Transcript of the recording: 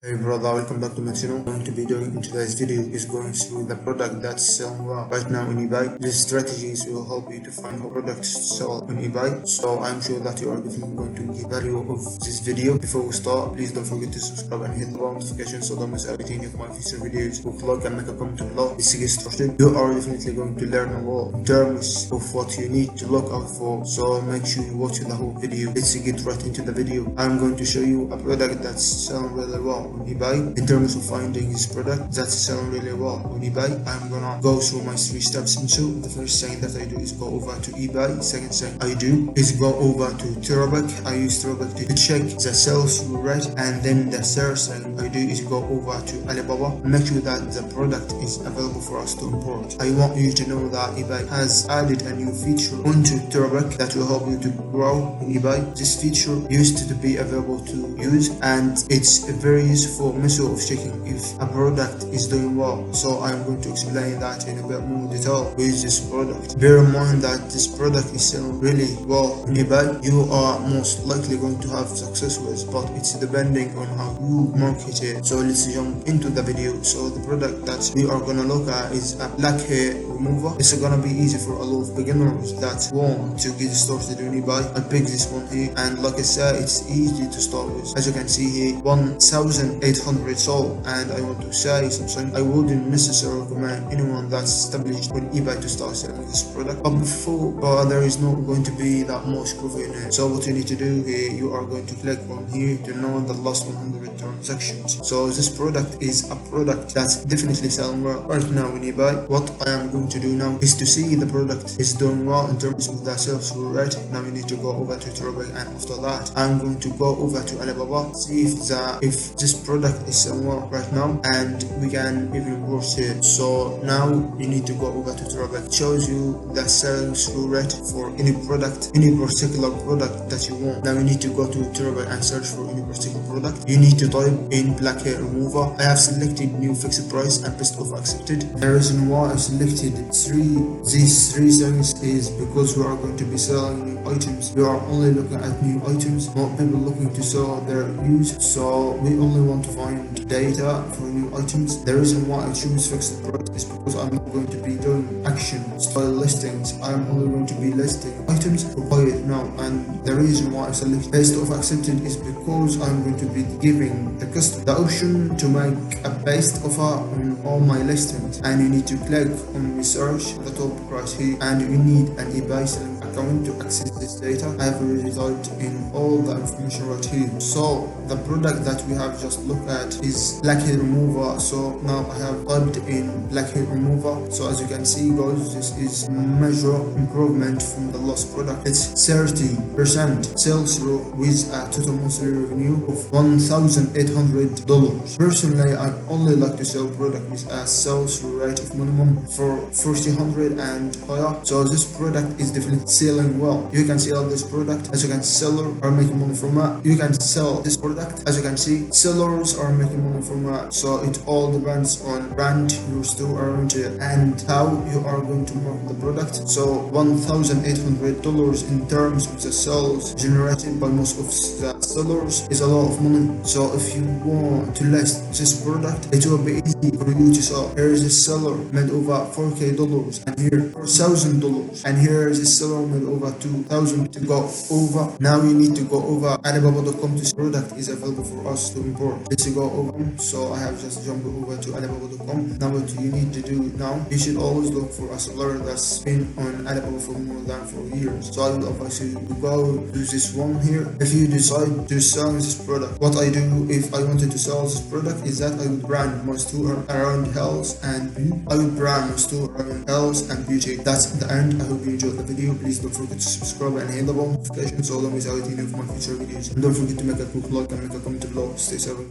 Hey brother, welcome back to my channel. Going to be doing in today's video is going through the product that's selling well right now on eBay. These strategies will help you to find a product to sell on eBay. So I'm sure that you are definitely going to get value of this video. Before we start, please don't forget to subscribe and hit the bell notification so don't miss anything of my future videos. Like and make a comment below. Let's get started. You are definitely going to learn a lot in terms of what you need to look out for. So make sure you watch the whole video. Let's get right into the video. I'm going to show you a product that's selling really well on eBay. In terms of finding this product that's selling really well on eBay, I'm gonna go through my 3 steps into. The first thing that I do is go over to eBay. Second thing I do is go over to Teraback. I use Teraback to check the sales rate, and then the third thing I do is go over to Alibaba, make sure that the product is available for us to import. I want you to know that eBay has added a new feature onto Teraback that will help you to grow in eBay. This feature used to be available to use, and it's a very useful method of checking if a product is doing well. So I'm going to explain that in a bit more detail with this product. Bear in mind that this product is selling really well on eBay. You are most likely going to have success with, but it's depending on how you market it. So let's jump into the video. So the product that we are gonna look at is a black hair remover. It's gonna be easy for a lot of beginners that want to get started on eBay. I picked this one here, and like I said, it's easy to start with. As you can see here, 1,800 sold, and I want to say something. I wouldn't necessarily recommend anyone that's established on eBay to start selling this product. But before, there is not going to be that much profit in it. So what you need to do here, you are going to click on here to know the last 100 transactions. So this product is a product that's definitely selling well right now on eBay. What I am going to do now is to see the product is doing well in terms of the sales rate. Now you need to go over to Teraback, and after that I'm going to go over to Alibaba, see if this product is selling well right now, and we can even import it. So now you need to go over to Teraback. It shows you the sales rate for any product, any particular product that you want. Now you need to go to Teraback and search for any particular product. You need to type in black hair remover. I have selected new fixed price and best offer accepted. The reason why I selected these three things is because we are going to be selling new items. We are only looking at new items, not people looking to sell their used. So we only want to find data for new items. The reason why I choose fixed price is because I'm not going to be doing action style listings. I'm only going to be listing items for buy it now. And the reason why I select best offer accepted is because I'm going to be giving the customer the option to make a best offer on all my listings, and you need to click on research the top price here, and you need an eBay selling account to access this data. I have already typed in all the information right here. So the product that we have just looked at is black hair remover. So now I have typed in black hair remover. So as you can see guys, this is major improvement from the last product. It's 30% sales through with a total monthly revenue of $1,800. Personally, I only like to sell product with a sales rate of minimum for 4,000 and higher. So this product is definitely selling well. You can sell this product. As you can, seller are making money from it. You can sell this product. As you can see, sellers are making money from it. So it all depends on brand your store around it and how you are going to market the product. So $1,800 in terms of the sales generated by most of the sellers is a lot of money. So if you want to list this product, it will be easy for you to sell. Here is a seller made over $4,000, and here $4,000, and here is a seller made over $2,000 to go over. Now you need to go over Alibaba.com. This product is available for us to import. Let's go over. So I have just jumped over to Alibaba.com. Now what you need to do now, you should always look for a supplier that's been on Alibaba for more than 4 years. So I will advise you to go to this one here. If you decide to sell this product, what I do if I wanted to sell this product is that I would brand my store around health and beauty. I would brand my store around health and beauty. That's the end. I hope you enjoyed the video. Please don't forget to subscribe and hit the bell notification so don't miss out any of my future videos. And don't forget to make a quick like and make a comment below. Stay safe.